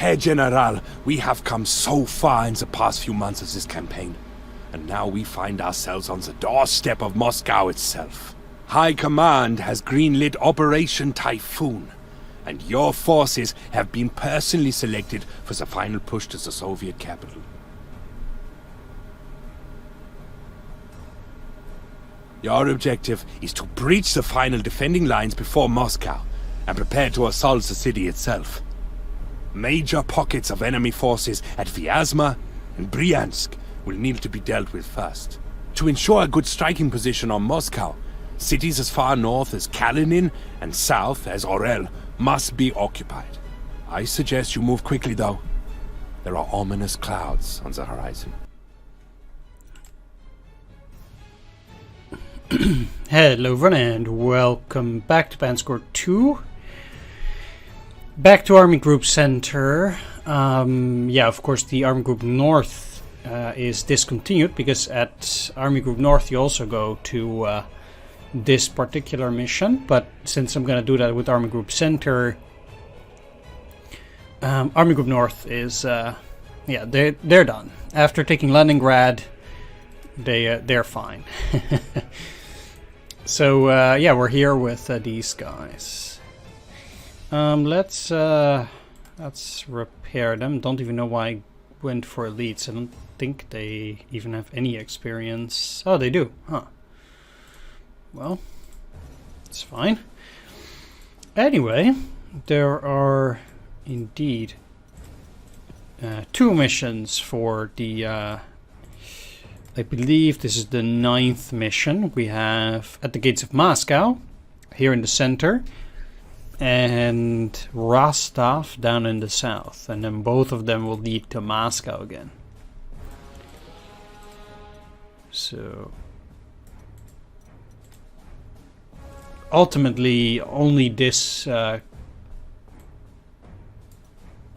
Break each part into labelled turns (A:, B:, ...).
A: Herr General, we have come so far in the past few months of this campaign, and now we find ourselves on the doorstep of Moscow itself. High Command has greenlit Operation Typhoon, and your forces have been personally selected for the final push to the Soviet capital. Your objective is to breach the final defending lines before Moscow, and prepare to assault the city itself. Major pockets of enemy forces at Vyazma and Bryansk will need to be dealt with first. To ensure a good striking position on Moscow, cities as far north as Kalinin and south as Orel must be occupied. I suggest you move quickly, though. There are ominous clouds on the horizon.
B: Hello everyone and welcome back to Panzer Corps 2. Back to Army Group Center. Yeah, of course the Army Group North is discontinued because at Army Group North you also go to this particular mission. But since I'm going to do that with Army Group Center, Army Group North is, yeah, they're done. After taking Leningrad, they're fine. So yeah, we're here with these guys. Let's repair them. Don't even know why I went for elites. I don't think they even have any experience. Oh, they do, huh? Well, it's fine. Anyway, there are indeed 2 missions for the I believe this is the 9th mission. We have at the gates of Moscow, here in the center, and Rostov down in the south. And then both of them will lead to Moscow again. So ultimately, only this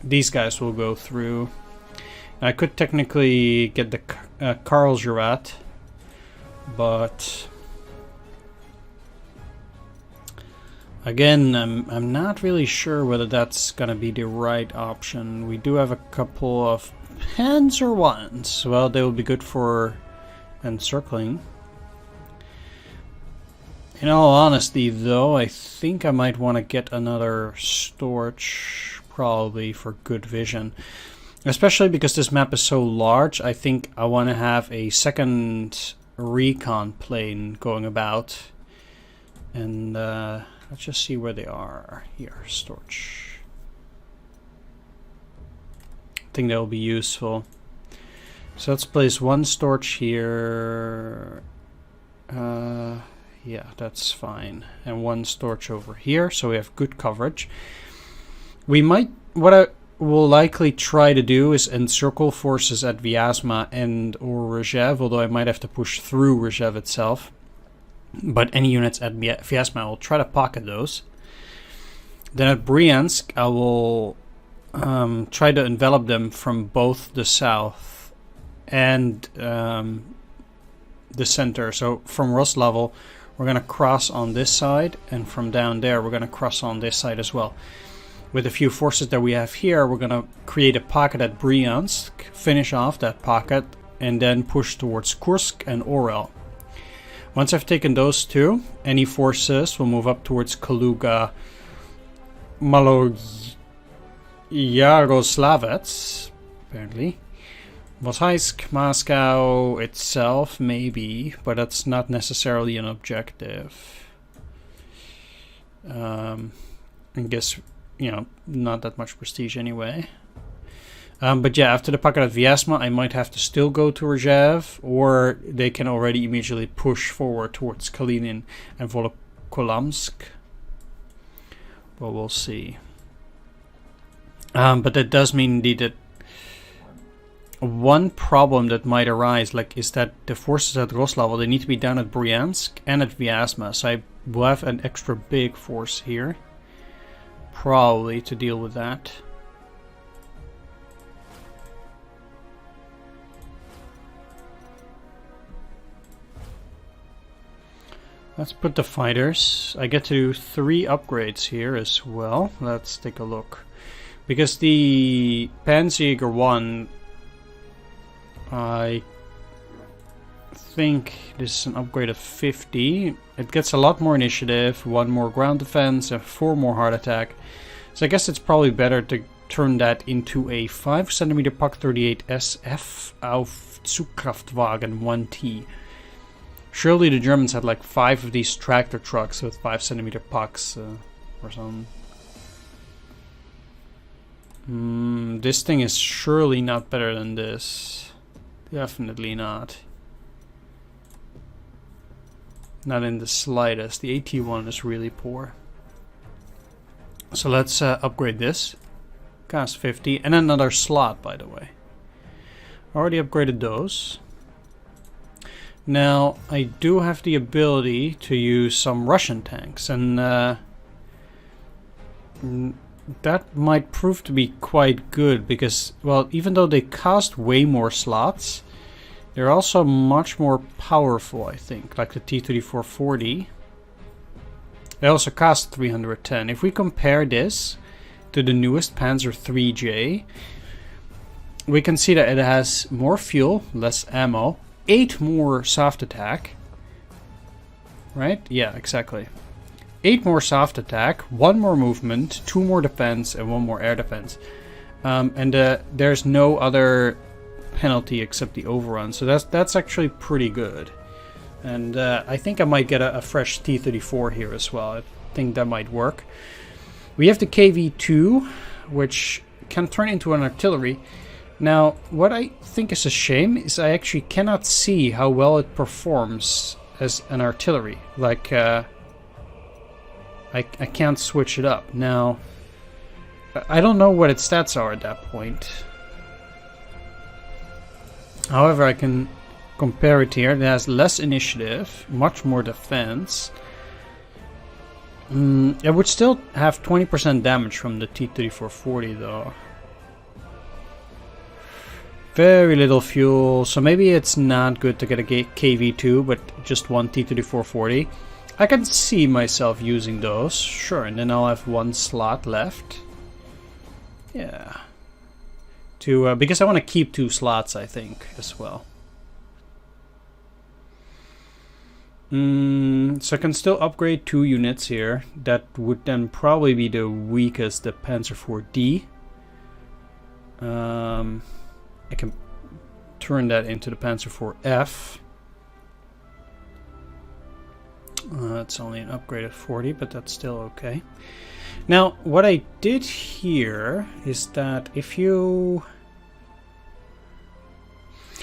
B: these guys will go through. I could technically get the Karlsruhe, but again, I'm not really sure whether that's gonna be the right option. We do have a couple of Panzer ones. Well, they will be good for encircling. In all honesty, though, I think I might want to get another storage, probably for good vision. Especially because this map is so large, I think I want to have a second recon plane going about. And let's just see where they are. Here, storage. I think that will be useful. So let's place one storage here. Yeah, that's fine. And one storage over here, so we have good coverage. We might... What I will likely try to do is encircle forces at Vyazma and or Rzhev, although I might have to push through Rzhev itself. But any units at Vyazma, I will try to pocket those. Then at Bryansk, I will try to envelop them from both the south and the center. So from Roslavl, we're going to cross on this side, and from down there, we're going to cross on this side as well. With a few forces that we have here, we're going to create a pocket at Bryansk, finish off that pocket, and then push towards Kursk and Orel. Once I've taken those two, any forces will move up towards Kaluga, Yaroslavets, apparently. Mosaisk, Moscow itself, maybe, but that's not necessarily an objective. I guess... You know, not that much prestige anyway. But yeah, after the pocket at Vyazma, I might have to still go to Rzhev, or they can already immediately push forward towards Kalinin and Volokolamsk. Well, we'll see. But that does mean indeed that one problem that might arise, is that the forces at Roslavl, they need to be down at Bryansk and at Vyazma, so I will have an extra big force here. Probably to deal with that. Let's put the fighters. I get to do 3 upgrades here as well. Let's take a look. Because the Panzer 1, I think this is an upgrade of 50. It gets a lot more initiative, 1 more ground defense, and 4 more heart attack. So I guess it's probably better to turn that into a 5 centimeter Pak 38 SF auf Zugkraftwagen 1T. Surely the Germans had like 5 of these tractor trucks with 5 centimeter Paks or something. This thing is surely not better than this. Definitely not. Not in the slightest. The AT1 is really poor. So let's upgrade this. Cost 50. And another slot, by the way. Already upgraded those. Now, I do have the ability to use some Russian tanks. And that might prove to be quite good. Because, well, even though they cost way more slots, they're also much more powerful, I think. Like the T-3440. They also cost 310. If we compare this to the newest Panzer 3J, we can see that it has more fuel, less ammo, 8 more soft attack. Right? Yeah, exactly. 8 more soft attack, 1 more movement, 2 more defense, and 1 more air defense. And there's no other penalty except the overrun, so that's actually pretty good. And I think I might get a fresh T-34 here as well. I think that might work. We have the KV-2, which can turn into an artillery. Now, what I think is a shame is I actually cannot see how well it performs as an artillery. Like, I can't switch it up. Now, I don't know what its stats are at that point. However, I can compare it here. It has less initiative, much more defense. It would still have 20% damage from the T-3440 though. Very little fuel, so maybe it's not good to get a KV-2, but just 1 T-3440. I can see myself using those, sure, and then I'll have 1 slot left. Yeah. Because I want to keep 2 slots, I think, as well. So I can still upgrade 2 units here. That would then probably be the weakest, the Panzer 4D. I can turn that into the Panzer 4F. It's only an upgrade of 40, but that's still okay. Now, what I did here is that if you...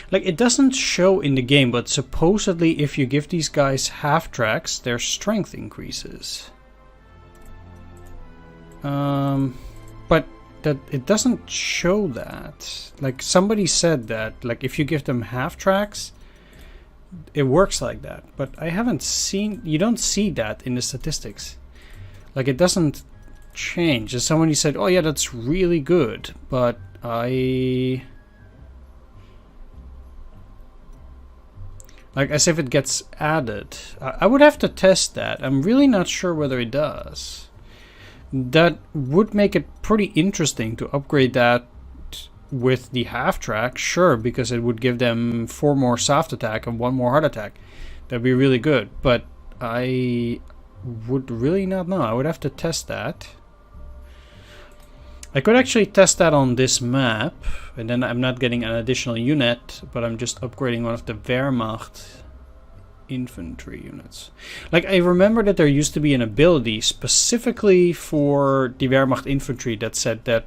B: Like, it doesn't show in the game, but supposedly if you give these guys half tracks, their strength increases. But that it doesn't show that. Like, somebody said that, like, if you give them half tracks, it works like that. But I haven't seen... You don't see that in the statistics. Like, it doesn't change. As somebody said, oh yeah, that's really good. But I... Like, as if it gets added. I would have to test that. I'm really not sure whether it does. That would make it pretty interesting to upgrade that with the half track. Sure, because it would give them 4 more soft attack and 1 more hard attack. That'd be really good. But I would really not know. I would have to test that. I could actually test that on this map, and then I'm not getting an additional unit, but I'm just upgrading one of the Wehrmacht infantry units. Like, I remember that there used to be an ability specifically for the Wehrmacht infantry that said that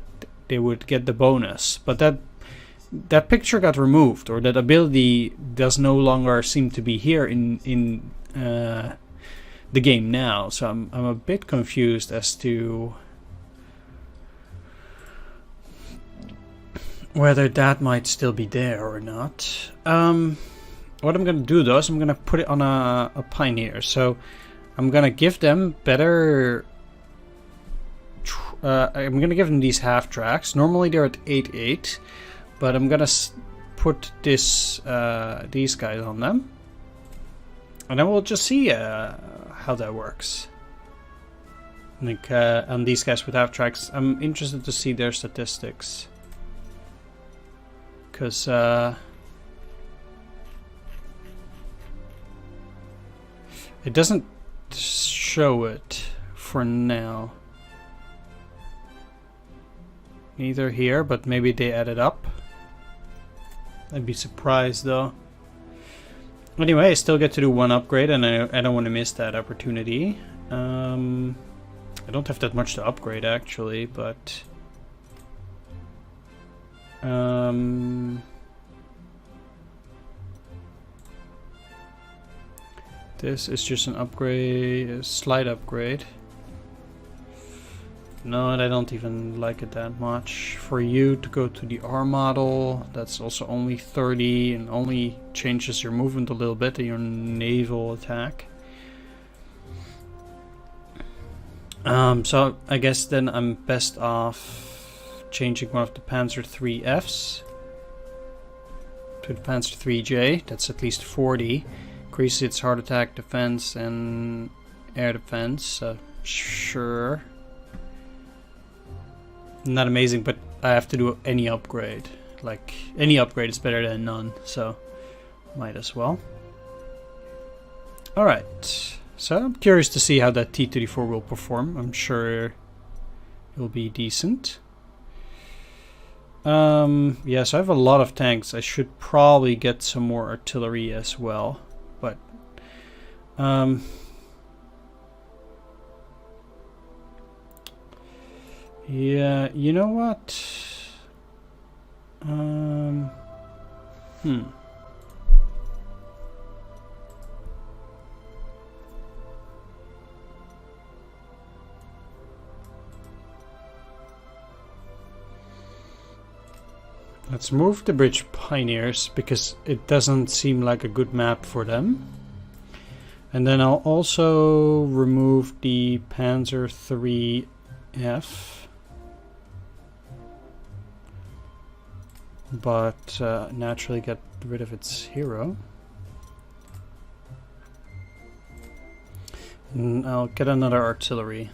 B: they would get the bonus, but that picture got removed, or that ability does no longer seem to be here in the game now. So I'm a bit confused as to whether that might still be there or not. What I'm gonna do though is I'm gonna put it on a Pioneer. So I'm gonna give them better... I'm gonna give them these half tracks. Normally they're at 8.8, but I'm gonna put this these guys on them, and then we'll just see how that works. Like on these guys with half tracks. I'm interested to see their statistics. Because it doesn't show it for now. Neither here, but maybe they added up. I'd be surprised though. Anyway, I still get to do one upgrade, and I don't want to miss that opportunity. I don't have that much to upgrade actually, but this is just an upgrade, a slight upgrade. No, I don't even like it that much. For you to go to the R model, that's also only 30 and only changes your movement a little bit and your naval attack. So I guess then I'm best off changing one of the Panzer 3Fs to the Panzer 3J. That's at least 40. Increases its hard attack, defense, and air defense. Sure. Not amazing, but I have to do any upgrade. Like, any upgrade is better than none, so might as well. Alright, so I'm curious to see how that T-34 will perform. I'm sure it will be decent. Yeah, so I have a lot of tanks. I should probably get some more artillery as well, but yeah, you know what? Let's move the Bridge Pioneers because it doesn't seem like a good map for them. And then I'll also remove the Panzer 3F. But naturally get rid of its hero. And I'll get another artillery.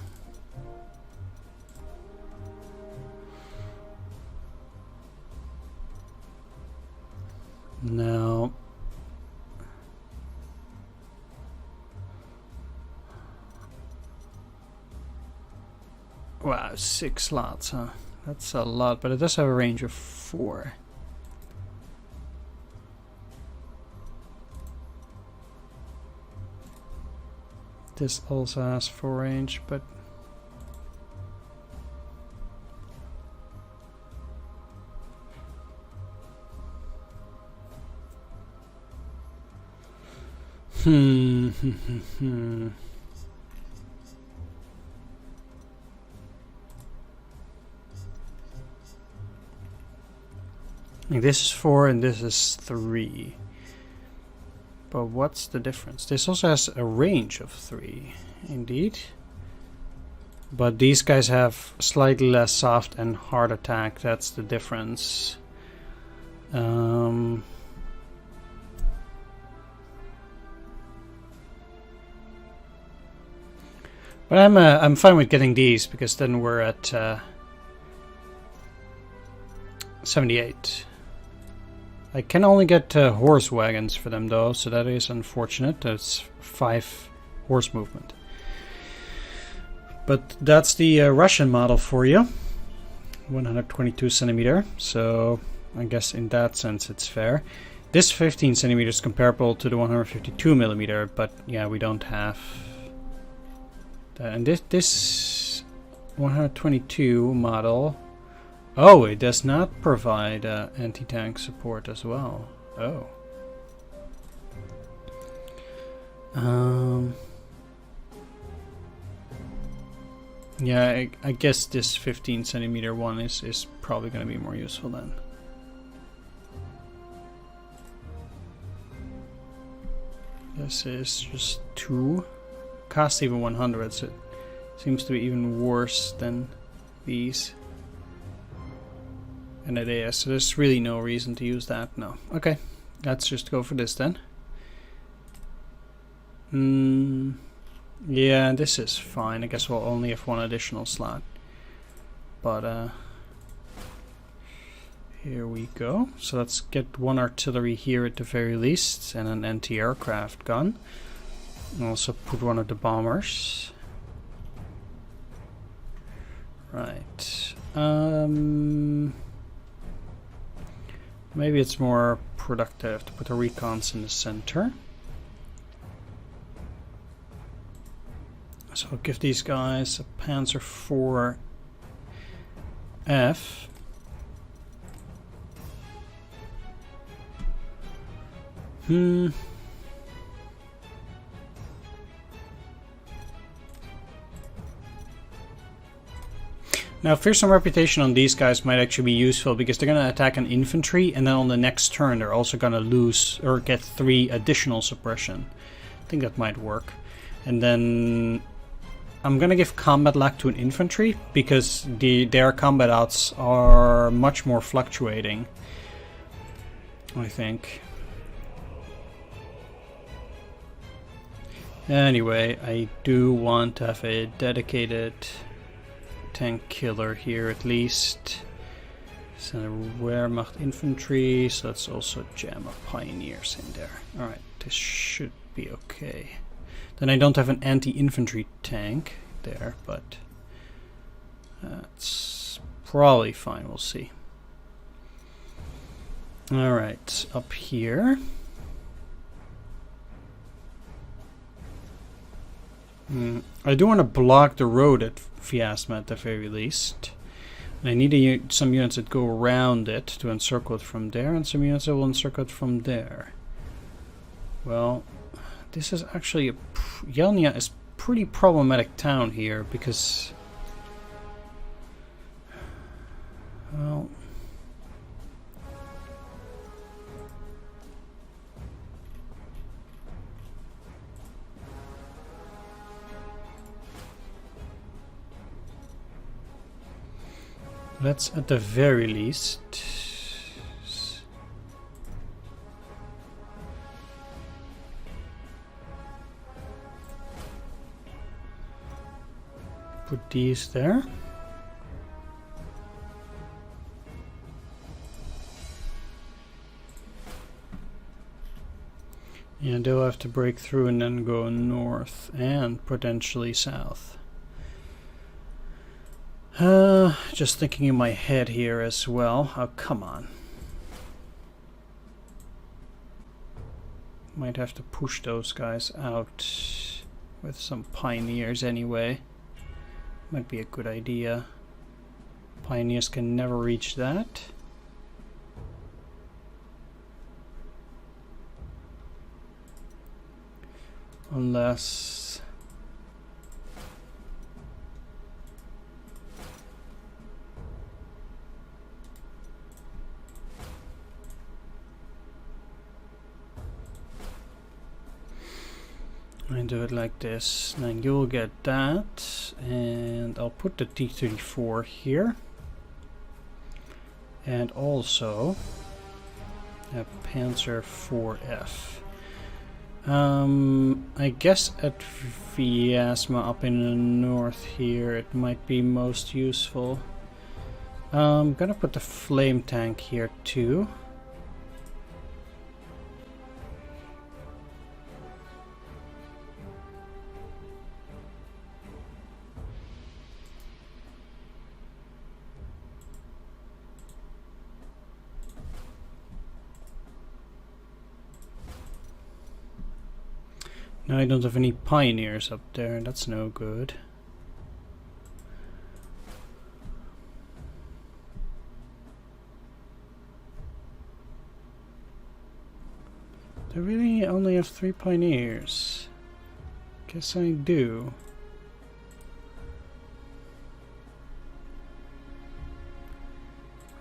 B: Now, wow, 6 slots, huh? That's a lot, but it does have a range of 4. This also has 4 range, but This is 4 and this is 3. But what's the difference? This also has a range of 3, indeed. But these guys have slightly less soft and hard attack. That's the difference. But I'm fine with getting these because then we're at 78. I can only get horse wagons for them though, so that is unfortunate. That's 5 horse movement. But that's the Russian model for you. 122 centimeter, so I guess in that sense it's fair. This 15 centimeter is comparable to the 152 millimeter, but yeah, we don't have that. And this 122 model, oh, it does not provide anti-tank support as well. Oh. Yeah, I guess this 15 centimeter one is probably going to be more useful then. This is just 2. Cost even 100, so it seems to be even worse than these. And it is, so there's really no reason to use that. No. Okay, let's just go for this then. Yeah, this is fine. I guess we'll only have one additional slot. But, here we go. So let's get one artillery here at the very least, and an anti-aircraft gun. And also put one of the bombers. Right. Maybe it's more productive to put the recons in the center. So I'll give these guys a Panzer IV-F. Now, fearsome reputation on these guys might actually be useful because they're going to attack an infantry, and then on the next turn they're also going to lose or get 3 additional suppression. I think that might work. And then I'm going to give combat luck to an infantry because their combat odds are much more fluctuating, I think. Anyway, I do want to have a dedicated tank killer here at least. So Wehrmacht infantry, so let's also jam a pioneers in there. Alright, this should be okay. Then I don't have an anti-infantry tank there, but that's probably fine, we'll see. Alright, up here. I do want to block the road at Vyazma at the very least. And I need some units that go around it to encircle it from there, and some units that will encircle it from there. Well, this is actually Yelnya is pretty problematic town here because, well, let's at the very least put these there. And they'll have to break through and then go north and potentially south. Just thinking in my head here as well. Oh, come on. Might have to push those guys out with some pioneers anyway. Might be a good idea. Pioneers can never reach that. Unless I do it like this, then you'll get that, and I'll put the T-34 here, and also a Panzer IV-F. I guess at Vyazma up in the north here it might be most useful. I'm gonna put the flame tank here too. Now I don't have any pioneers up there, that's no good. I really only have 3 pioneers. Guess I do.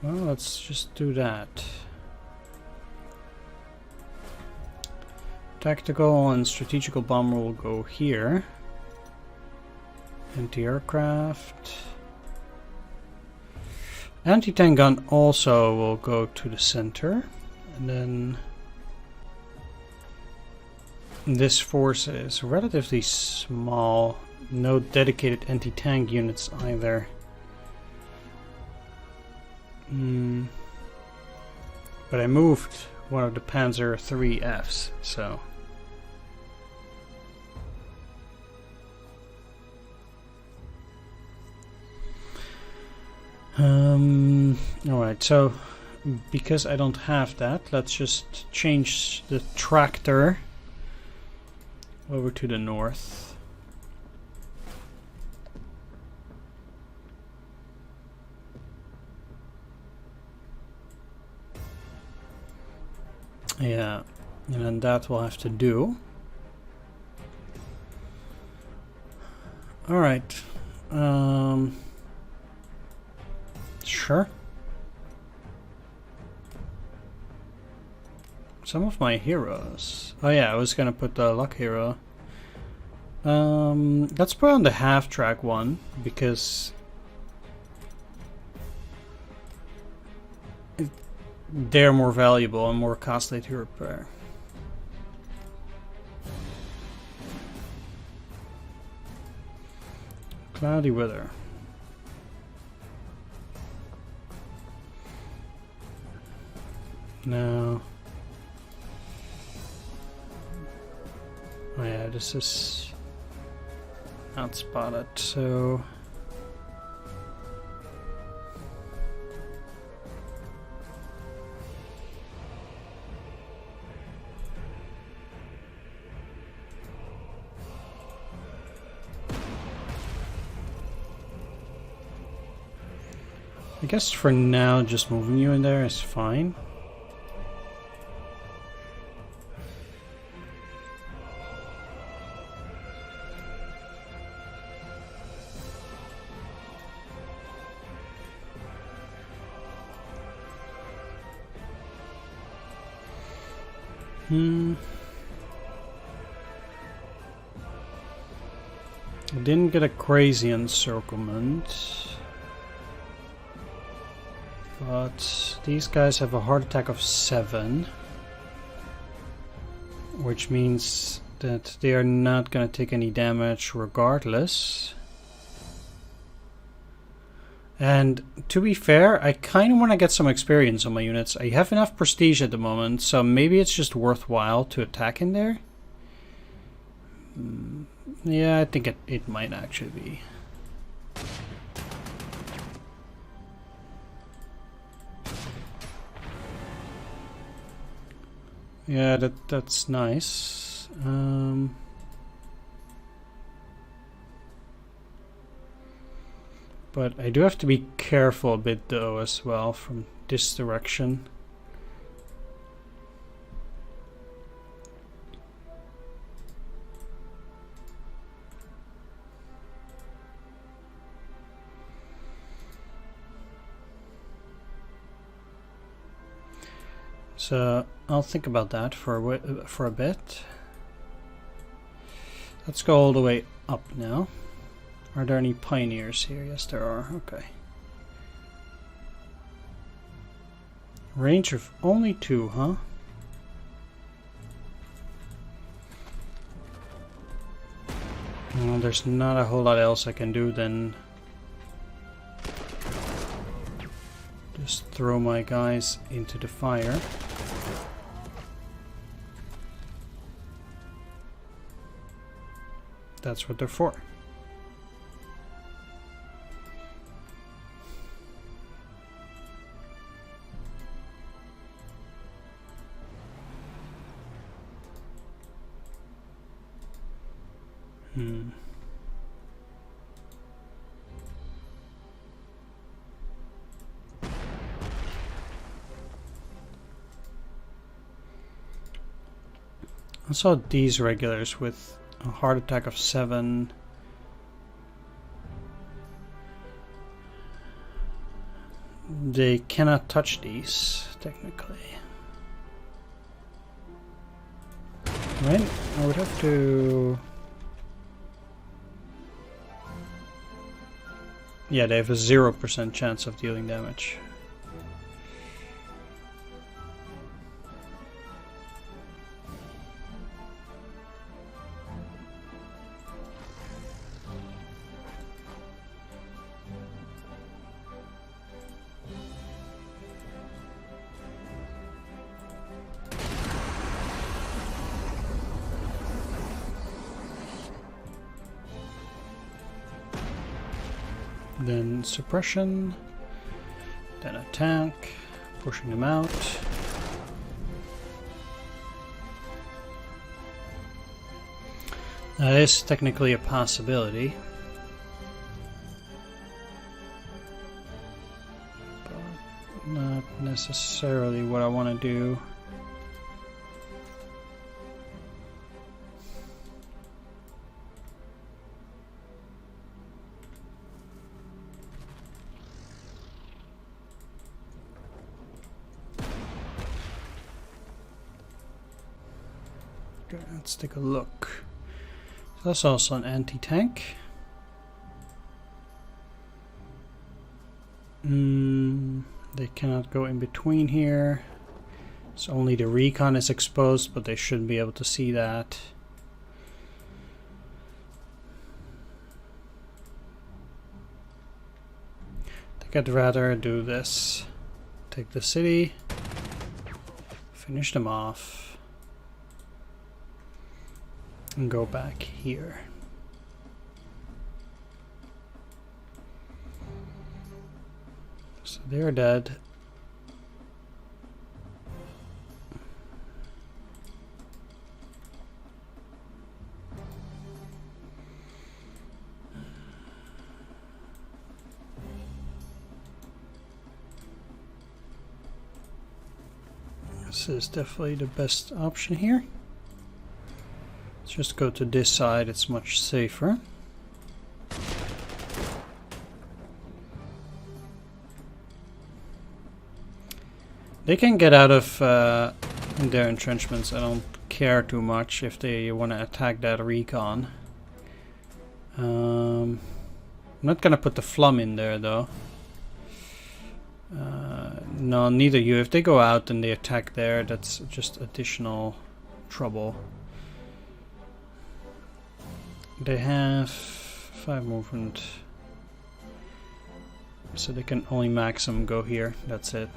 B: Well, let's just do that. Tactical and strategical bomber will go here. Anti-aircraft. Anti-tank gun also will go to the center. And then this force is relatively small. No dedicated anti-tank units either. But I moved one of the Panzer 3Fs, so... Alright, so because I don't have that, let's just change the tractor over to the north. Yeah, and then that will have to do. Alright. Sure. Some of my heroes. Oh yeah, I was gonna put the luck hero. Let's put on the half-track one, because they're more valuable and more costly to repair. Cloudy weather. No. Oh yeah, this is not spotted, so... I guess for now, just moving you in there is fine. Didn't get a crazy encirclement, but these guys have a heart attack of 7, which means that they are not going to take any damage regardless. And to be fair, I kind of want to get some experience on my units. I have enough prestige at the moment, so maybe it's just worthwhile to attack in there. Yeah, I think it might actually be. Yeah, that's nice. But I do have to be careful a bit though as well from this direction. So I'll think about that for a bit. Let's go all the way up now. Are there any pioneers here? Yes, there are. Okay. Range of only 2, huh? Well, there's not a whole lot else I can do then. Just throw my guys into the fire. That's what they're for. I saw these regulars with a heart attack of 7. They cannot touch these, technically. Right? I would have to... Yeah, they have a 0% chance of dealing damage. Then suppression. Then attack. Pushing them out. That is technically a possibility. But not necessarily what I want to do. Okay, let's take a look. That's also an anti-tank. They cannot go in between here. So only the recon is exposed, but they shouldn't be able to see that. I think I'd rather do this. Take the city. Finish them off. And go back here. So they're dead. This is definitely the best option here. Let's just go to this side, it's much safer. They can get out of their entrenchments. I don't care too much if they want to attack that recon. I'm not gonna put the flum in there though. No, neither you. If they go out and they attack there, that's just additional trouble. They have 5 movement, so they can only maximum go here. That's it.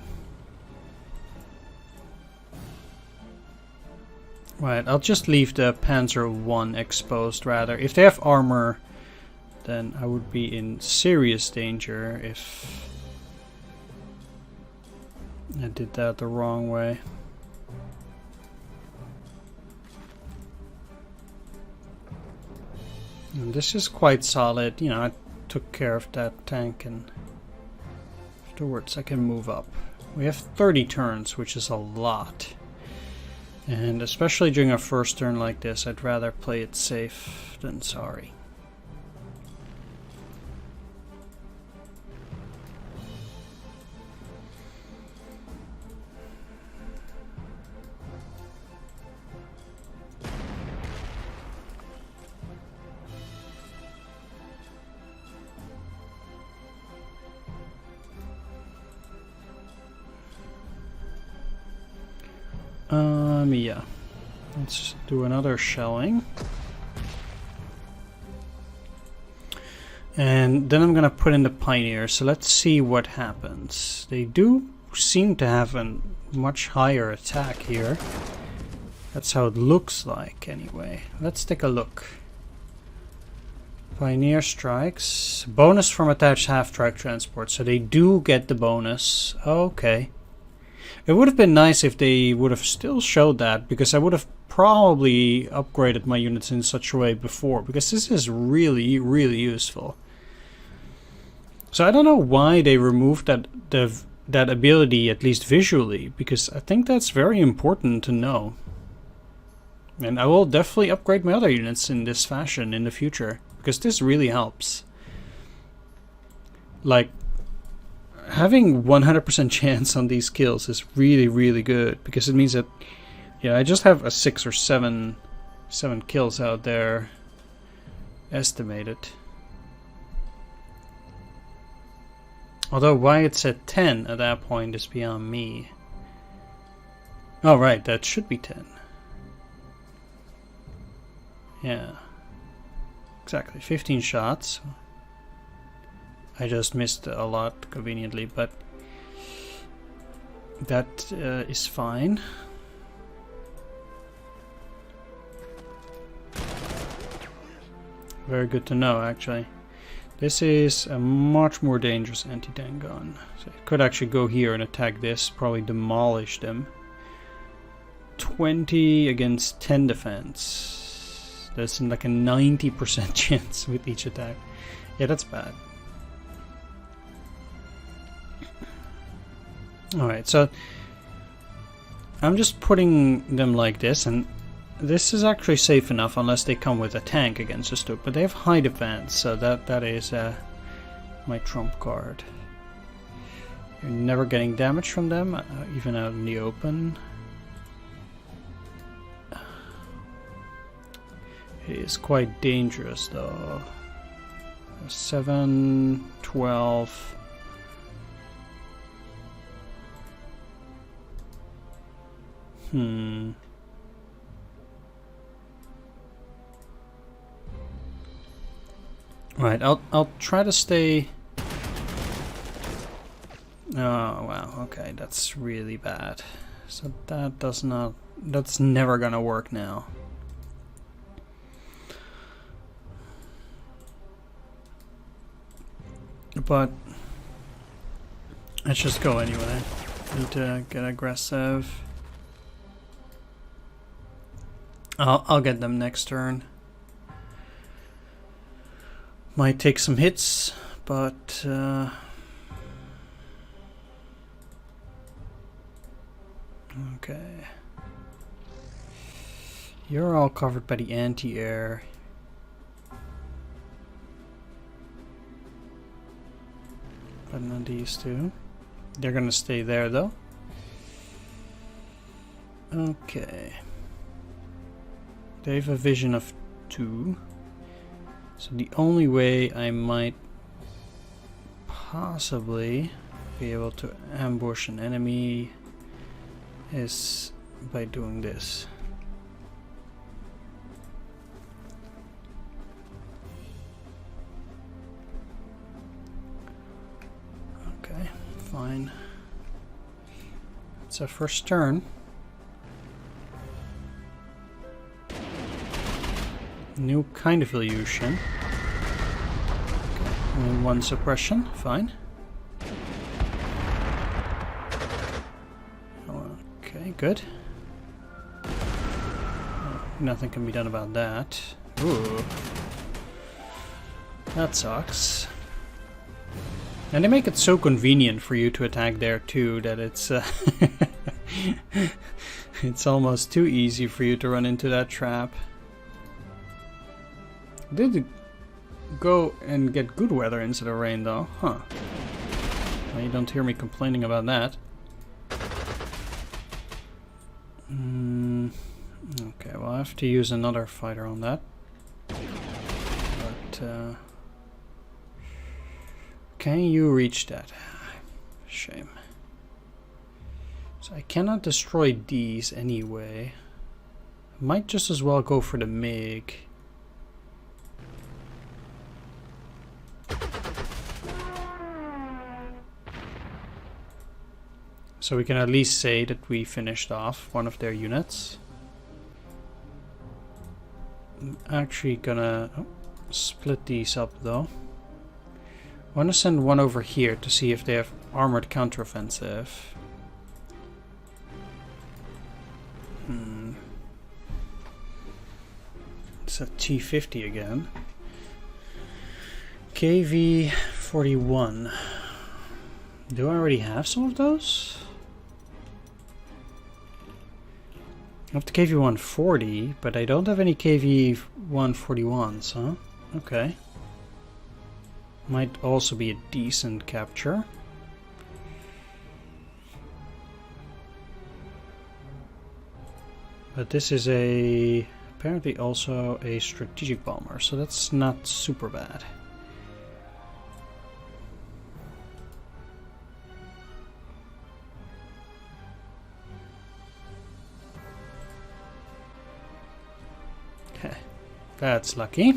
B: Right, I'll just leave the Panzer 1 exposed rather. If they have armor, then I would be in serious danger if I did that the wrong way. And this is quite solid. You know, I took care of that tank and afterwards I can move up. We have 30 turns, which is a lot. And especially during a first turn like this, I'd rather play it safe than sorry. Yeah. Let's do another shelling. And then I'm gonna put in the Pioneer, so let's see what happens. They do seem to have a much higher attack here. That's how it looks like anyway. Let's take a look. Pioneer strikes. Bonus from attached half-track transport, so they do get the bonus. Okay. It would have been nice if they would have still showed that, because I would have probably upgraded my units in such a way before, because this is really, really useful. So I don't know why they removed that ability, at least visually, because I think that's very important to know. And I will definitely upgrade my other units in this fashion in the future, because this really helps. Like, having 100% chance on these kills is really, really good, because it means that, yeah, I just have a 6 or 7 kills out there estimated. Although why it's at 10 at that point is beyond me. Oh right, that should be 10. Yeah. Exactly, 15 shots. I just missed a lot conveniently, but that is fine. Very good to know, actually. This is a much more dangerous anti-tank gun. So it could actually go here and attack this, probably demolish them. 20 against 10 defense. That's like a 90% chance with each attack. Yeah, that's bad. Alright, so I'm just putting them like this, and this is actually safe enough unless they come with a tank against us too. But they have high defense, so that is my trump card. You're never getting damage from them, even out in the open. It is quite dangerous though. 7, 12... Right, I'll try to stay. Oh wow, okay, that's really bad. So that's never gonna work now. But let's just go anyway. Need to get aggressive. I'll get them next turn. Might take some hits, but okay. You're all covered by the anti-air. But not these two. They're gonna stay there though. Okay. They have a vision of 2. So the only way I might possibly be able to ambush an enemy is by doing this. Okay, fine. It's our first turn. New kind of illusion. Okay, only 1 suppression, fine. Okay, good. Oh, nothing can be done about that. Ooh. That sucks. And they make it so convenient for you to attack there too that it's it's almost too easy for you to run into that trap. Did go and get good weather instead of rain though, huh? Well, you don't hear me complaining about that. Okay, well I have to use another fighter on that. But can you reach that? Shame. So I cannot destroy these anyway. I might just as well go for the MiG. So we can at least say that we finished off one of their units. I'm actually gonna split these up though. I want to send one over here to see if they have armored counteroffensive. It's a T-50 again. KV-41. Do I already have some of those? I have the KV-140, but I don't have any KV-141s, huh? Okay. Might also be a decent capture. But this is apparently also a strategic bomber, so that's not super bad. That's lucky.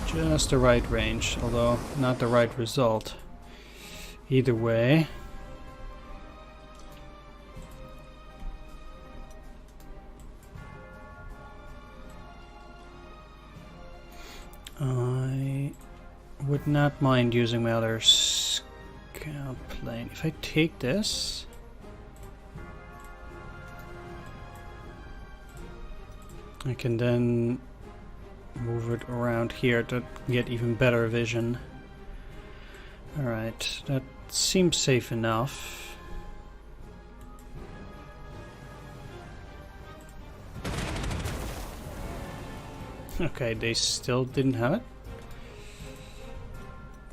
B: Just the right range, although not the right result. Either way. would not mind using my other scout plane. If I take this... I can then move it around here to get even better vision. Alright, that seems safe enough. Okay, they still didn't have it.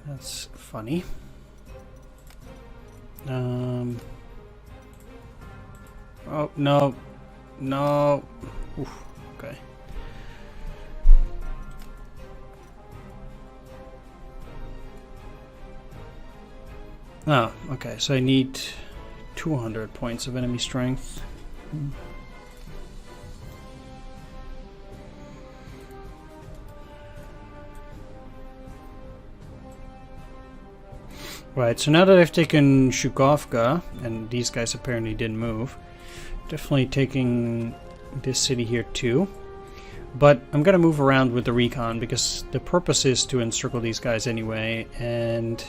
B: That's funny. Oh, no. No. Oof, okay. Oh, okay, so I need 200 points of enemy strength. Right, so now that I've taken Shukovka, and these guys apparently didn't move, definitely taking this city here too. But I'm gonna move around with the recon, because the purpose is to encircle these guys anyway, and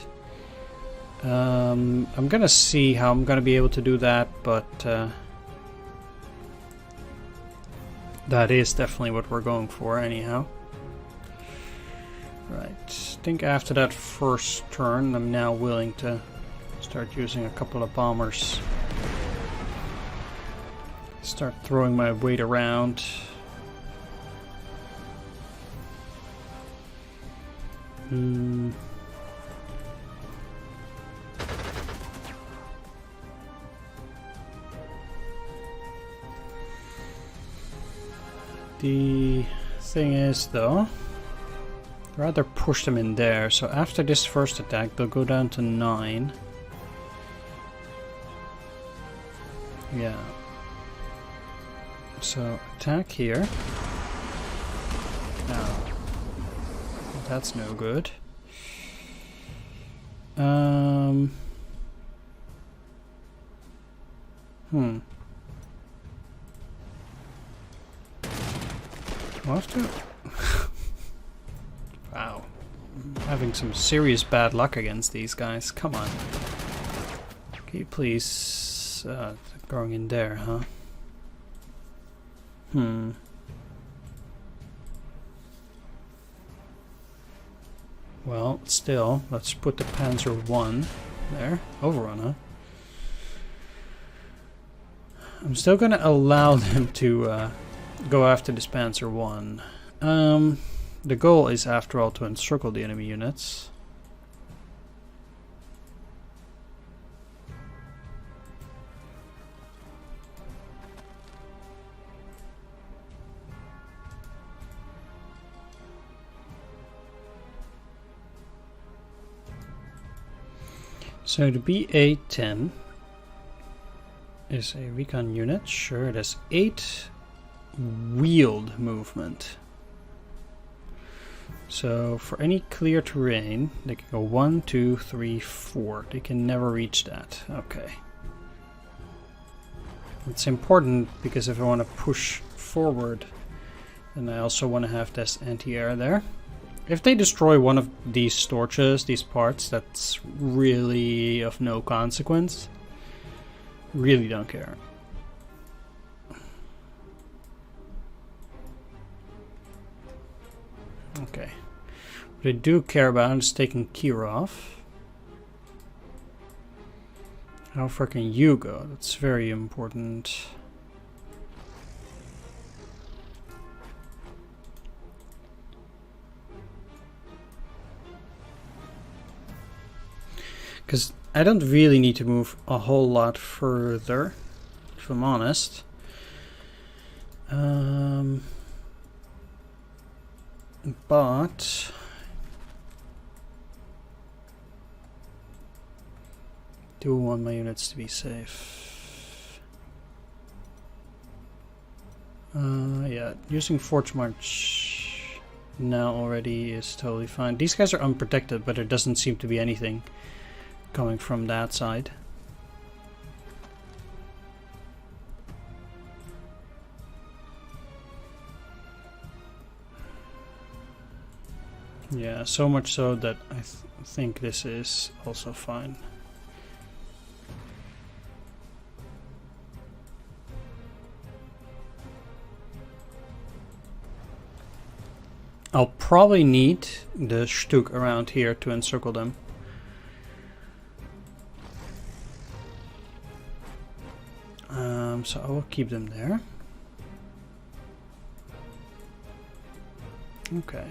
B: I'm gonna see how I'm gonna be able to do that, but that is definitely what we're going for anyhow. Right, I think after that first turn I'm now willing to start using a couple of bombers. Start throwing my weight around. The thing is though, I'd rather push them in there, so after this first attack they'll go down to 9. Yeah. So attack here. No. That's no good. I'll have to... Wow. I'm having some serious bad luck against these guys. Come on. Can you please... going in there, huh? Well, still, let's put the Panzer 1 there. Overrun, huh? I'm still gonna allow them to go after this Panzer 1. The goal is, after all, to encircle the enemy units. So the BA-10 is a recon unit. Sure, it has 8 wheeled movement. So for any clear terrain, they can go 1, 2, 3, 4. They can never reach that. Okay. It's important because if I want to push forward, then I also want to have this anti-air there. If they destroy one of these storches, these parts, that's really of no consequence. Really don't care. Okay. What I do care about is taking Kirov. How far can you go? That's very important. Because I don't really need to move a whole lot further, if I'm honest. But do want my units to be safe. Yeah, using Forge March now already is totally fine. These guys are unprotected, but there doesn't seem to be anything coming from that side. Yeah, so much so that I think this is also fine. I'll probably need the Stuk around here to encircle them. So I will keep them there. Okay.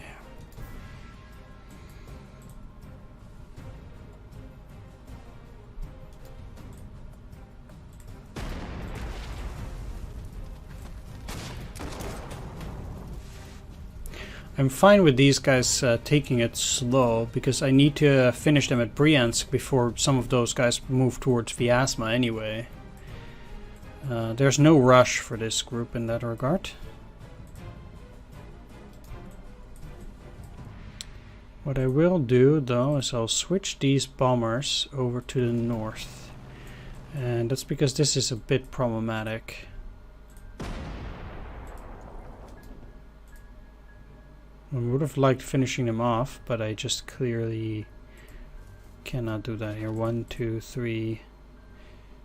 B: I'm fine with these guys taking it slow, because I need to finish them at Bryansk before some of those guys move towards Vyazma anyway. There's no rush for this group in that regard. What I will do though is I'll switch these bombers over to the north. And that's because this is a bit problematic. I would have liked finishing them off, but I just clearly cannot do that here. 1, 2, 3.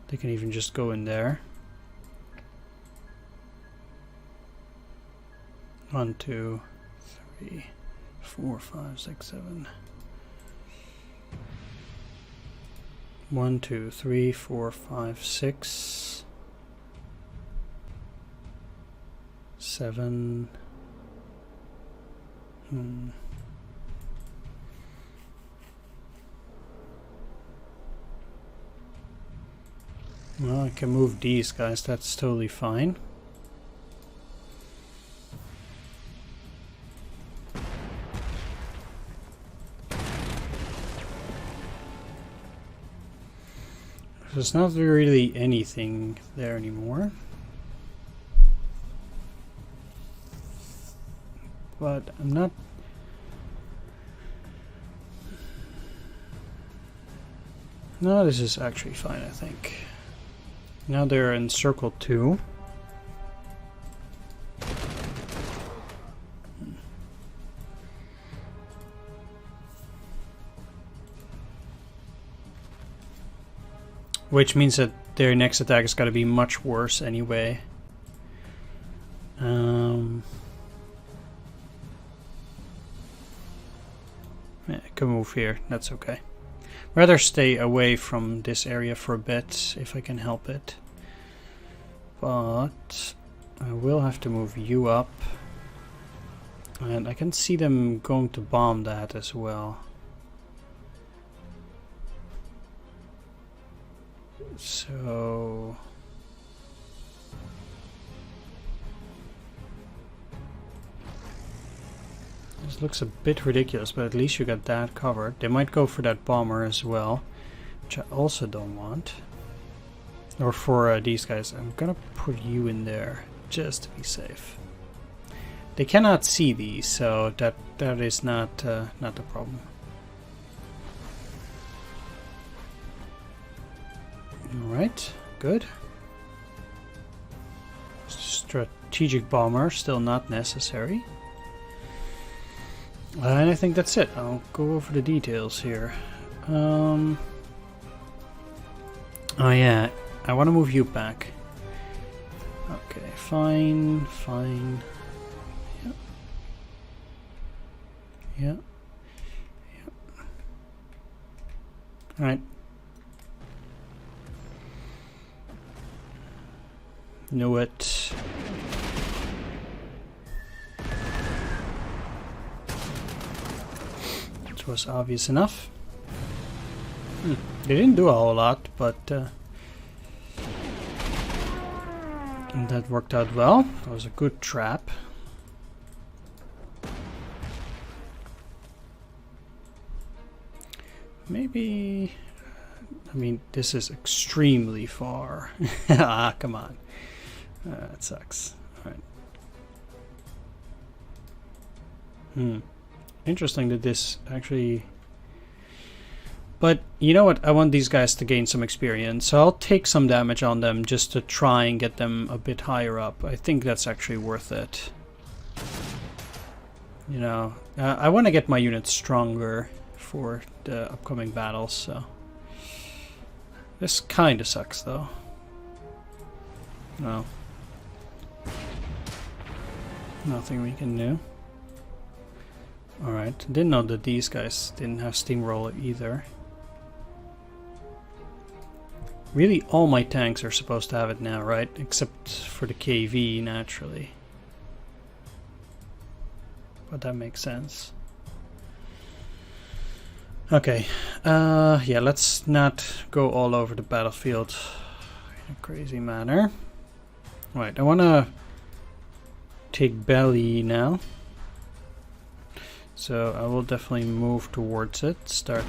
B: They can even just go in there. 1, 2, 3, 4, 5, 6, 7. 1, 2, 3, 4, 5, 6, 7. Well, I can move these guys, that's totally fine. There's not really anything there anymore. But I'm not... No, this is actually fine, I think. Now they're in circle 2. Which means that their next attack is going to be much worse anyway. Yeah, I can move here, that's okay. Rather stay away from this area for a bit, if I can help it. But I will have to move you up. And I can see them going to bomb that as well. So... this looks a bit ridiculous, but at least you got that covered. They might go for that bomber as well, which I also don't want. Or for these guys. I'm gonna put you in there, just to be safe. They cannot see these, so that is not the problem. Alright, good. Strategic bomber, still not necessary. And I think that's it. I'll go over the details here. Oh yeah, I want to move you back. Okay, fine, fine. Yep. Yeah. Yep. Alright. Know it. It was obvious enough. They didn't do a whole lot, but that worked out well. That was a good trap. Maybe... I mean, this is extremely far. Ah, come on. That sucks. Alright. Interesting that this actually... But you know what? I want these guys to gain some experience, so I'll take some damage on them just to try and get them a bit higher up. I think that's actually worth it. You know, I want to get my units stronger for the upcoming battles, so... This kinda sucks, though. No. Nothing we can do. Alright, didn't know that these guys didn't have steamroller either. Really, all my tanks are supposed to have it now, right? Except for the KV, naturally. But that makes sense. Okay, yeah, let's not go all over the battlefield in a crazy manner. Right, I want to take Belly now. So I will definitely move towards it, start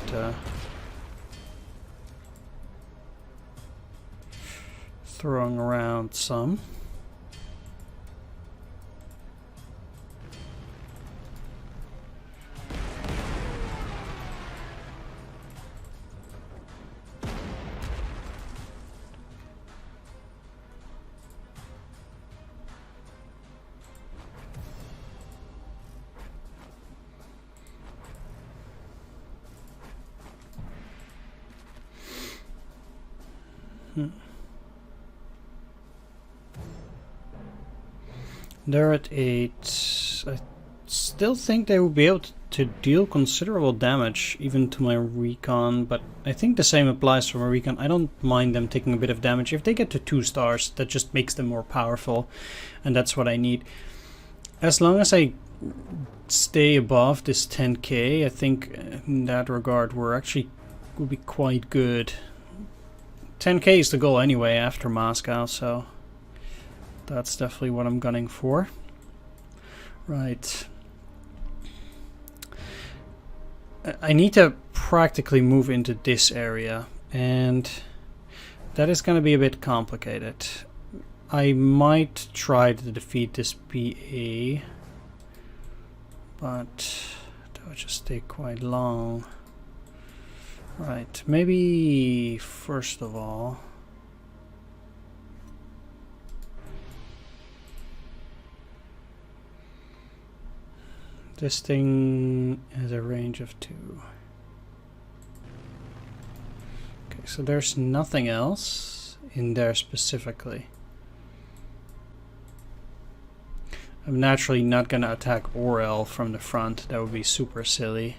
B: throwing around some. They're at 8. I still think they will be able to deal considerable damage even to my recon, but I think the same applies for my recon. I don't mind them taking a bit of damage. If they get to 2 stars, that just makes them more powerful, and that's what I need. As long as I stay above this 10k, I think in that regard we'll be quite good. 10k is the goal anyway after Moscow, so that's definitely what I'm gunning for. Right. I need to practically move into this area, and that is going to be a bit complicated. I might try to defeat this BA, but that would just take quite long. Right, maybe first of all... This thing has a range of 2. Okay, so there's nothing else in there specifically. I'm naturally not going to attack Orel from the front. That would be super silly.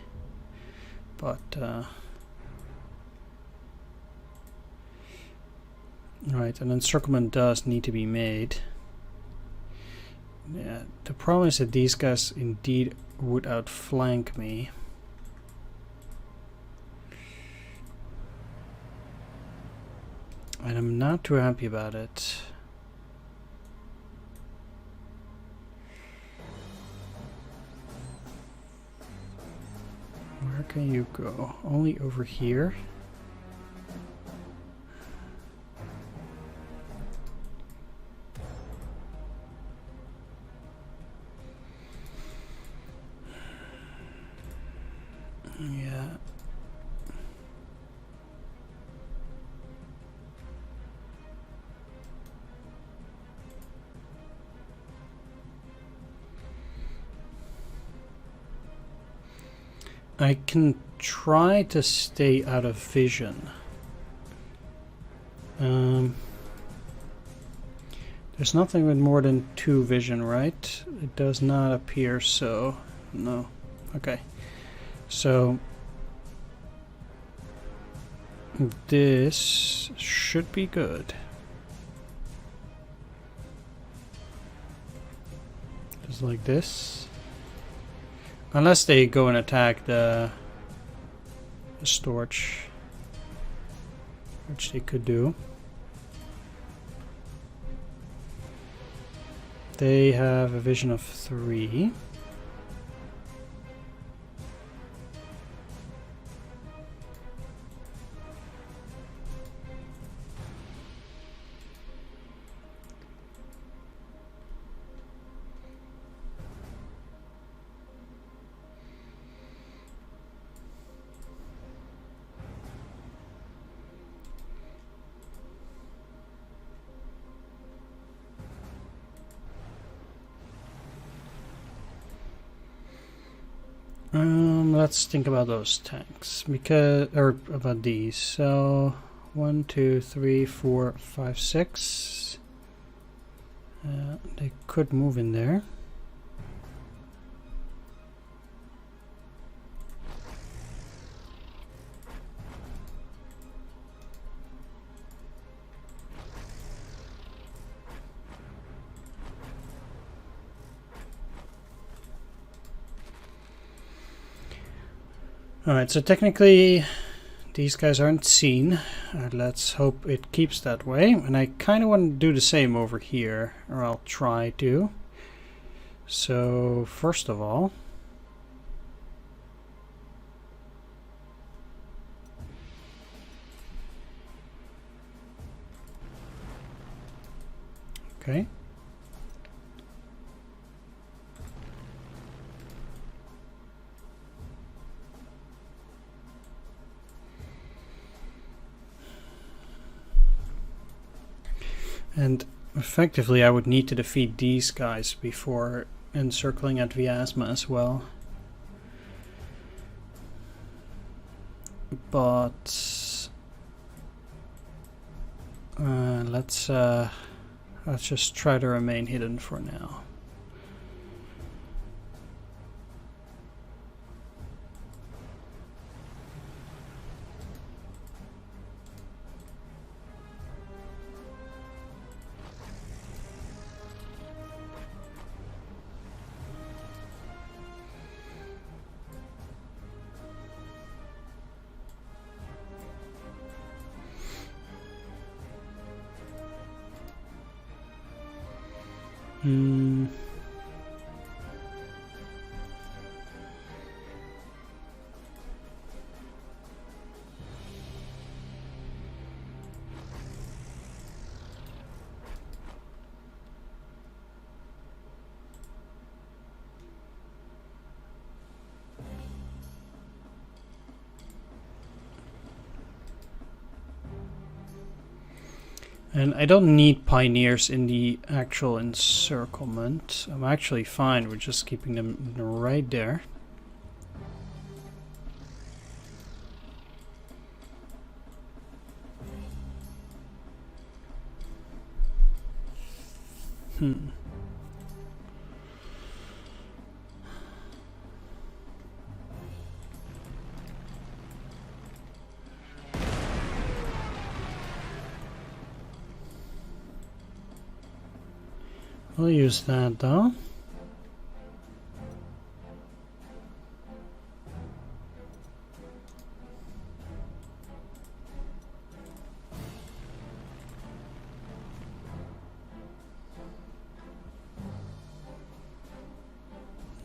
B: But, right, an encirclement does need to be made. Yeah, the problem is that these guys indeed would outflank me. And I'm not too happy about it. Where can you go? Only over here? Yeah. I can try to stay out of vision. There's nothing with more than 2 vision, right? It does not appear so. No. Okay. So this should be good. Just like this. Unless they go and attack the storage, which they could do. They have a vision of 3. Let's think about those tanks or about these. So 1, 2, 3, 4, 5, 6. They could move in there. Alright, so technically these guys aren't seen. Let's hope it keeps that way. And I kind of want to do the same over here, or I'll try to. So, first of all, okay. And effectively I would need to defeat these guys before encircling at Vyazma as well. But let's just try to remain hidden for now. And I don't need pioneers in the actual encirclement. I'm actually fine with just keeping them right there. We'll use that though.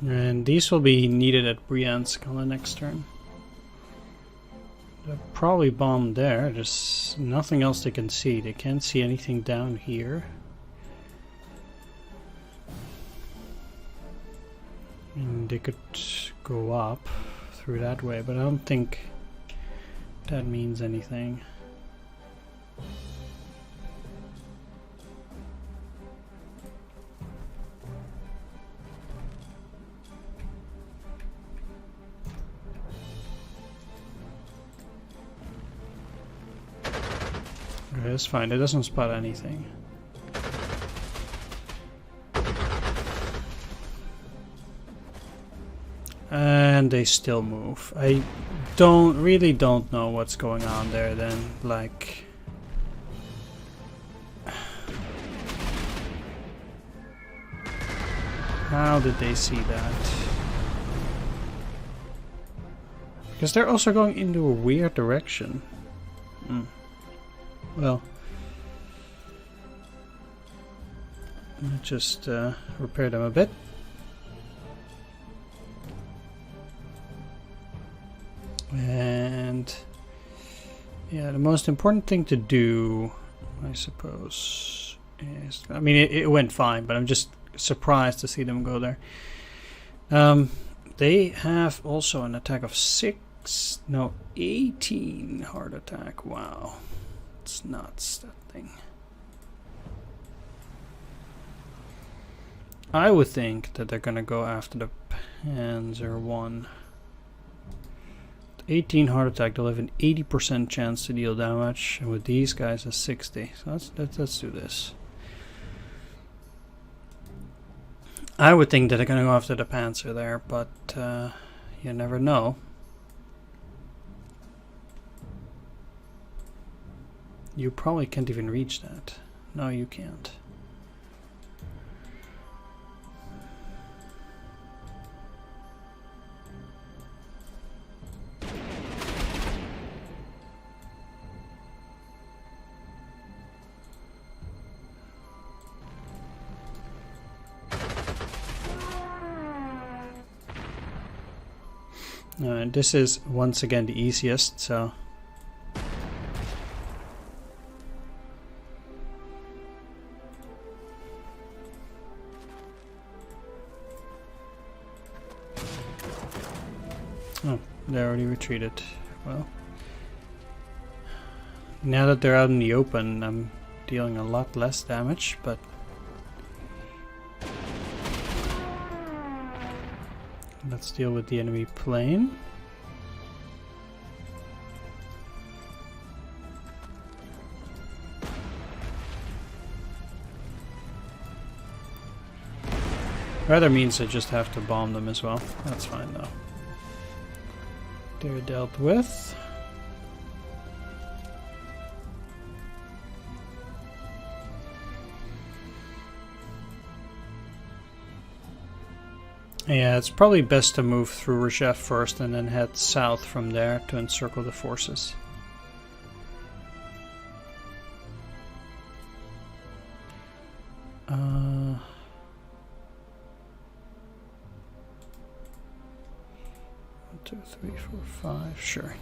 B: And these will be needed at Bryansk on the next turn. They'll probably bomb there. There's nothing else they can see. They can't see anything down here. And they could go up through that way, but I don't think that means anything. Okay, that's fine. It doesn't spot anything. And they still move. I really don't know what's going on there then. Like, how did they see that? Because they're also going into a weird direction. Well, let's just repair them a bit. And yeah, the most important thing to do, I suppose, is, I mean, it went fine, but I'm just surprised to see them go there. They have also an attack of 18 heart attack. Wow, it's nuts, that thing. I would think that they're gonna go after the Panzer 1. 18 heart attack, they'll have an 80% chance to deal damage, and with these guys a 60. So let's do this. I would think that they're gonna go after the Panzer there, but you never know. You probably can't even reach that. No, you can't. This is once again the easiest, so oh, they already retreated. Well, now that they're out in the open, I'm dealing a lot less damage, but let's deal with the enemy plane. Rather means I just have to bomb them as well. That's fine though. They're dealt with. Yeah, it's probably best to move through Rzhev first and then head south from there to encircle the forces. One, 2, 3, 4, 5, sure.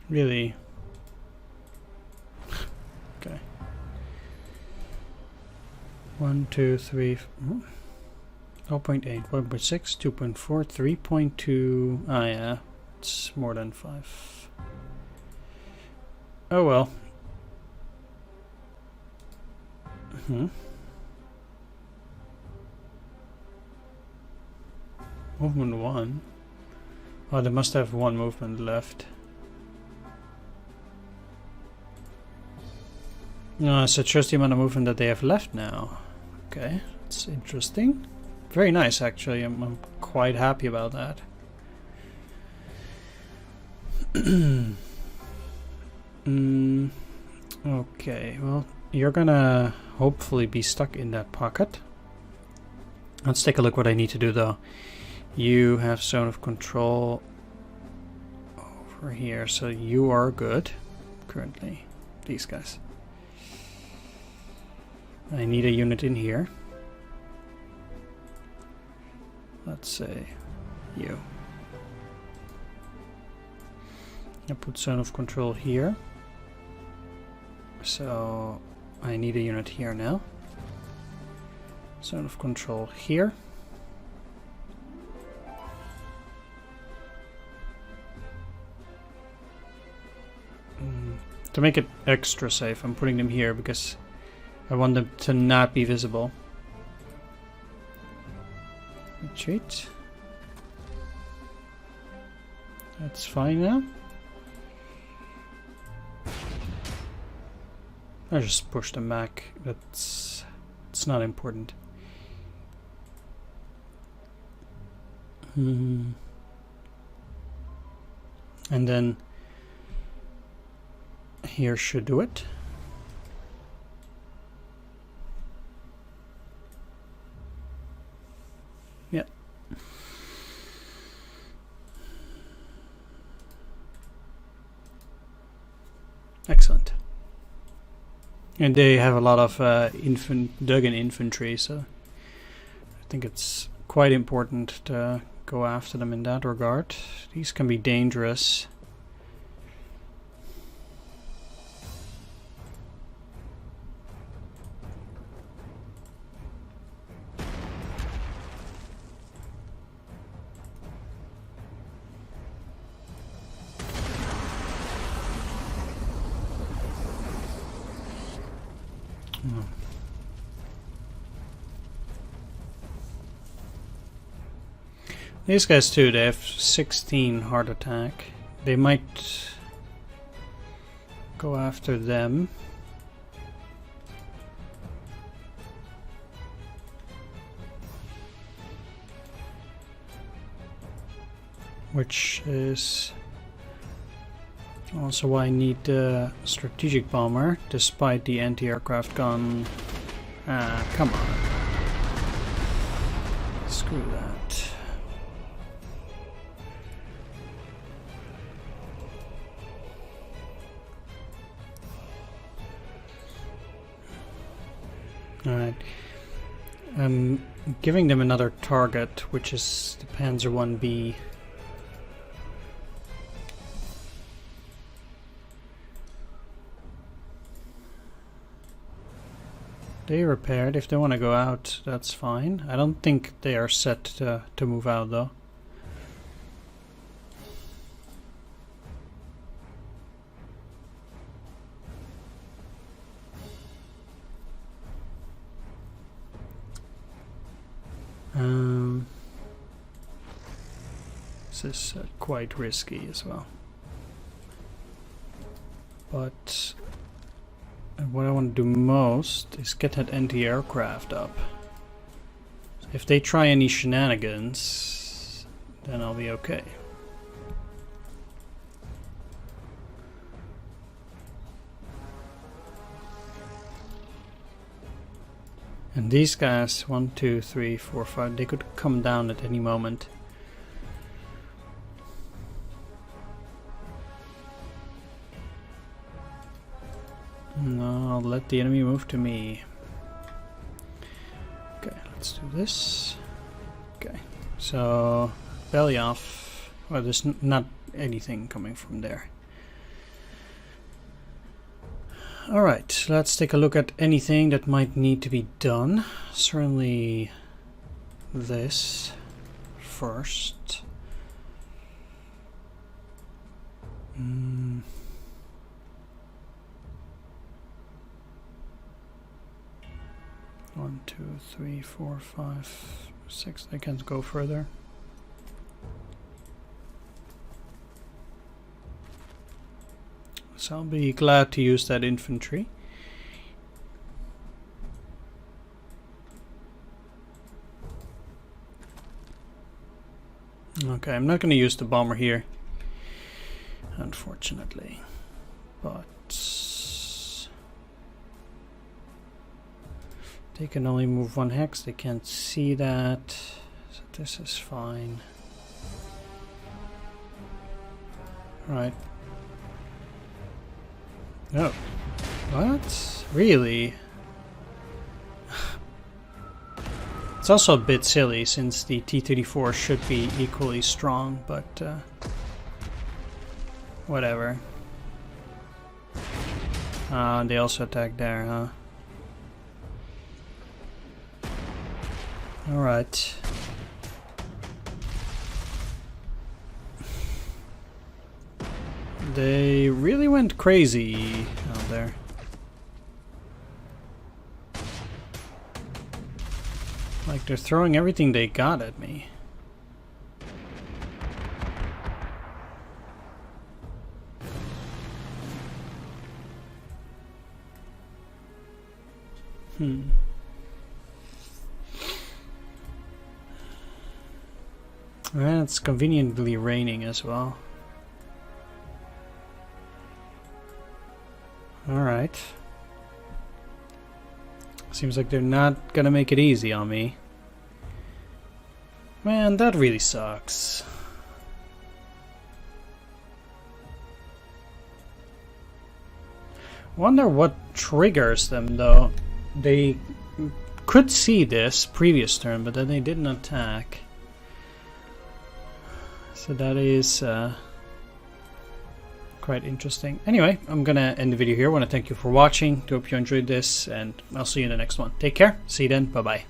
B: Really? Okay. 1, 2, 3, 0.8, 1.6, 2.4, 3.2. Ah, yeah, it's more than 5. Oh well. Movement 1. Oh, they must have one movement left. No, so it shows the amount of movement that they have left now. Okay, that's interesting. Very nice, actually. I'm quite happy about that. Okay, well, you're gonna hopefully be stuck in that pocket. Let's take a look what I need to do, though. You have zone of control over here, so you are good currently. These guys. I need a unit in here. Let's say you. I put zone of control here. So I need a unit here now. Zone of control here. To make it extra safe, I'm putting them here because I want them to not be visible. Retreat. That's fine now. I just push them back. It's not important. And then here should do it. Yeah. Excellent. And they have a lot of dug-in infantry, so I think it's quite important to go after them in that regard. These can be dangerous. These guys too, they have 16 heart attack. They might go after them. Which is also why I need the strategic bomber, despite the anti-aircraft gun. Ah, come on. Screw that. Alright. I'm giving them another target, which is the Panzer 1B. They repaired. If they want to go out, that's fine. I don't think they are set to move out though. This is quite risky as well. But what I want to do most is get that anti-aircraft up. So if they try any shenanigans, then I'll be okay. And these guys, 1, 2, 3, 4, 5, they could come down at any moment. No, I'll let the enemy move to me. Okay, let's do this. Okay, so belly off. Well, there's not anything coming from there. Alright, let's take a look at anything that might need to be done. Certainly this first. 1, 2, 3, 4, 5, 6. They can't go further. So I'll be glad to use that infantry. Okay, I'm not going to use the bomber here, unfortunately, but they can only move 1 hex. They can't see that, so this is fine. Right. No. What? Really? It's also a bit silly since the T-34 should be equally strong, but whatever. They also attack there, huh? Alright. They really went crazy out there. Like they're throwing everything they got at me. And it's conveniently raining as well. Alright. Seems like they're not gonna make it easy on me. Man, that really sucks. Wonder what triggers them though. They could see this previous turn, but then they didn't attack. So that is quite interesting. Anyway, I'm gonna end the video here. I want to thank you for watching. I hope you enjoyed this, and I'll see you in the next one. Take care. See you then. Bye bye.